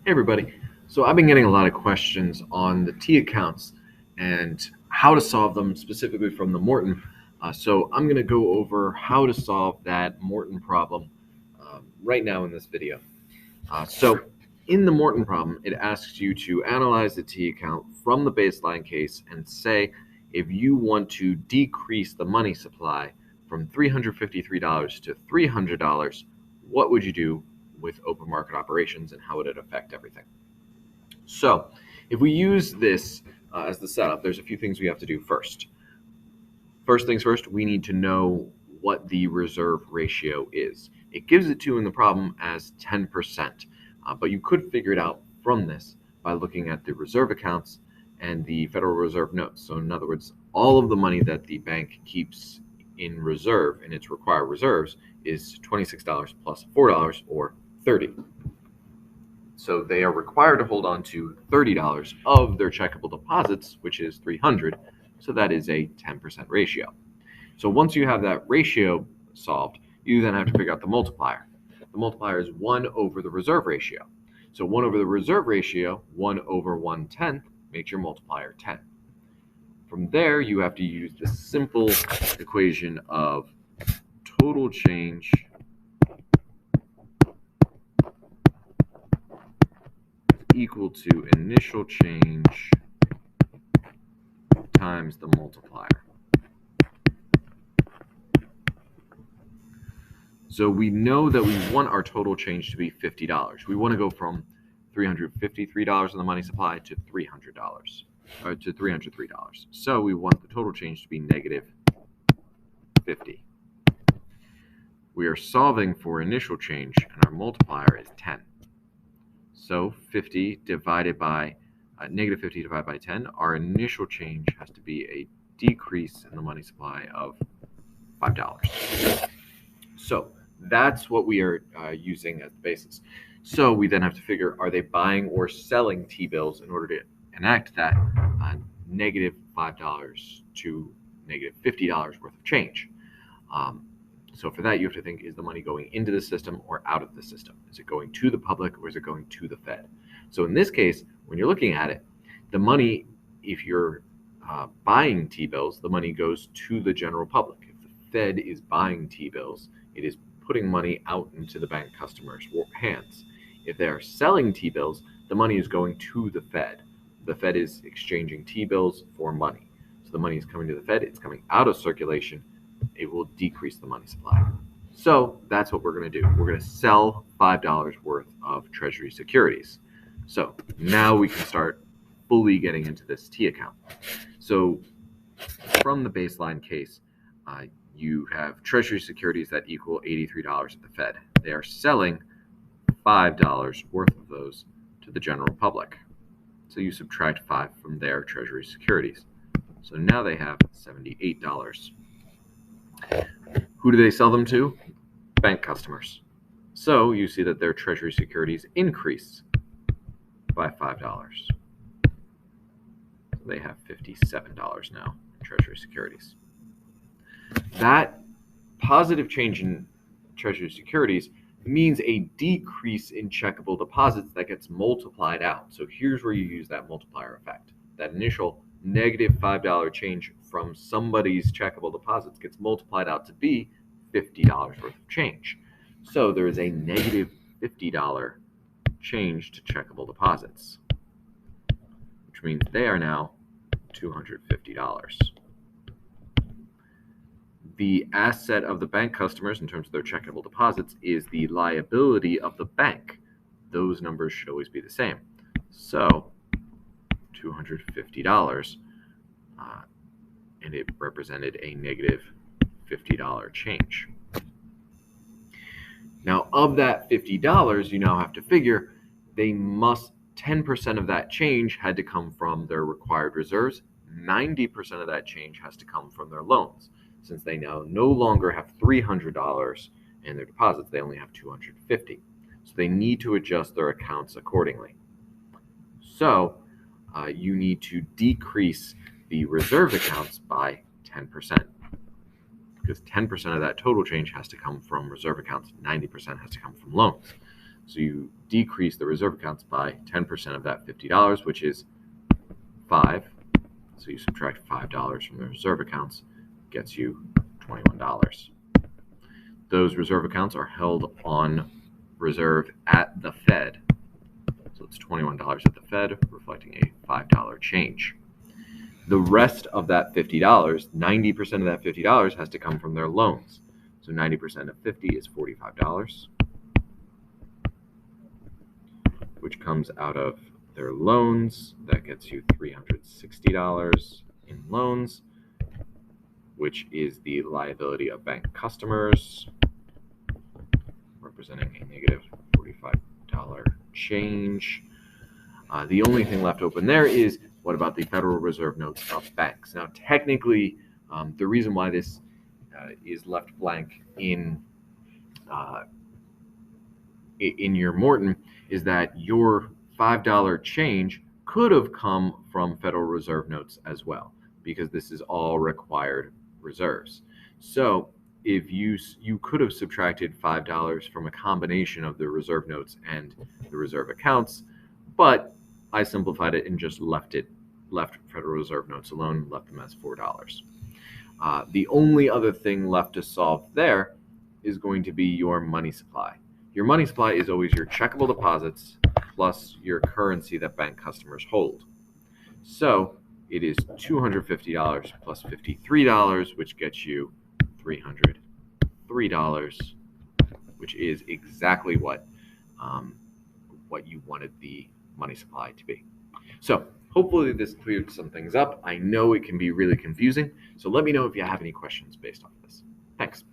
Hey everybody. So I've been getting a lot of questions on the T accounts and how to solve them specifically from the Morton. So I'm going to go over how to solve that Morton problem right now in this video. So in the Morton problem, it asks you to analyze the T account from the baseline case and say if you want to decrease the money supply from $353 to $300, what would you do with open market operations and how would it affect everything? So if we use this as the setup, there's a few things we have to do first. First things first, we need to know what the reserve ratio is. It gives it to you in the problem as 10%, but you could figure it out from this by looking at the reserve accounts and the Federal Reserve notes. So in other words, all of the money that the bank keeps in reserve in its required reserves is $26 plus $4 or $30. So they are required to hold on to $30 of their checkable deposits, which is $300. So that is a 10% ratio. So once you have that ratio solved, you then have to figure out the multiplier. The multiplier is 1 over the reserve ratio. So 1 over the reserve ratio, 1 over 1/10, makes your multiplier 10. From there, you have to use the simple equation of total change equal to initial change times the multiplier. So we know that we want our total change to be $50. We want to go from $353 in the money supply to $300, or to $303. So we want the total change to be negative 50. We are solving for initial change, and our multiplier is 10. So 50 divided by negative 50 divided by 10, our initial change has to be a decrease in the money supply of $5. So that's what we are using as the basis. So we then have to figure, are they buying or selling T-bills in order to enact that negative $5 to negative $50 worth of change? So for that, you have to think, is the money going into the system or out of the system? Is it going to the public or is it going to the Fed? So in this case, when you're looking at it, the money, if you're buying T-bills, the money goes to the general public. If the Fed is buying T-bills, it is putting money out into the bank customers' hands. If they are selling T-bills, the money is going to the Fed. The Fed is exchanging T-bills for money. So the money is coming to the Fed, it's coming out of circulation, it will decrease the money supply. So that's what we're going to do. We're going to sell $5 worth of Treasury securities. So now we can start fully getting into this T account. So from the baseline case, you have Treasury securities that equal $83 at the Fed. They are selling $5 worth of those to the general public. So you subtract 5 from their Treasury securities. So now they have $78. Who do they sell them to? Bank customers. So you see that their Treasury securities increase by $5. So they have $57 now in Treasury securities. That positive change in Treasury securities means a decrease in checkable deposits that gets multiplied out. So here's where you use that multiplier effect. That initial negative $5 change from somebody's checkable deposits gets multiplied out to be $50 worth of change. So there is a negative $50 change to checkable deposits, which means they are now $250. The asset of the bank customers in terms of their checkable deposits is the liability of the bank. Those numbers should always be the same. So $250, and it represented a negative $50 change. Now, of that $50, you now have to figure 10% of that change had to come from their required reserves. 90% of that change has to come from their loans. Since they now no longer have $300 in their deposits, they only have $250. So they need to adjust their accounts accordingly. So you need to decrease the reserve accounts by 10%, because 10% of that total change has to come from reserve accounts, 90% has to come from loans. So you decrease the reserve accounts by 10% of that $50, which is 5. So you subtract $5 from the reserve accounts, gets you $21. Those reserve accounts are held on reserve at the Fed. So it's $21 at the Fed, reflecting a $5 change. The rest of that $50, 90% of that $50 has to come from their loans. So 90% of 50 is $45, which comes out of their loans. That gets you $360 in loans, which is the liability of bank customers, representing a negative $45 change. The only thing left open there is, what about the Federal Reserve notes of banks? Now, technically, the reason why this is left blank in your Morton is that your $5 change could have come from Federal Reserve notes as well, because this is all required reserves. So if you could have subtracted $5 from a combination of the reserve notes and the reserve accounts, but I simplified it and just left Federal Reserve notes alone, left them as $4. The only other thing left to solve there is going to be your money supply. Your money supply is always your checkable deposits plus your currency that bank customers hold. So it is $250 plus $53, which gets you $303, which is exactly what you wanted the money supply to be. So hopefully this cleared some things up. I know it can be really confusing, so let me know if you have any questions based off of this. Thanks.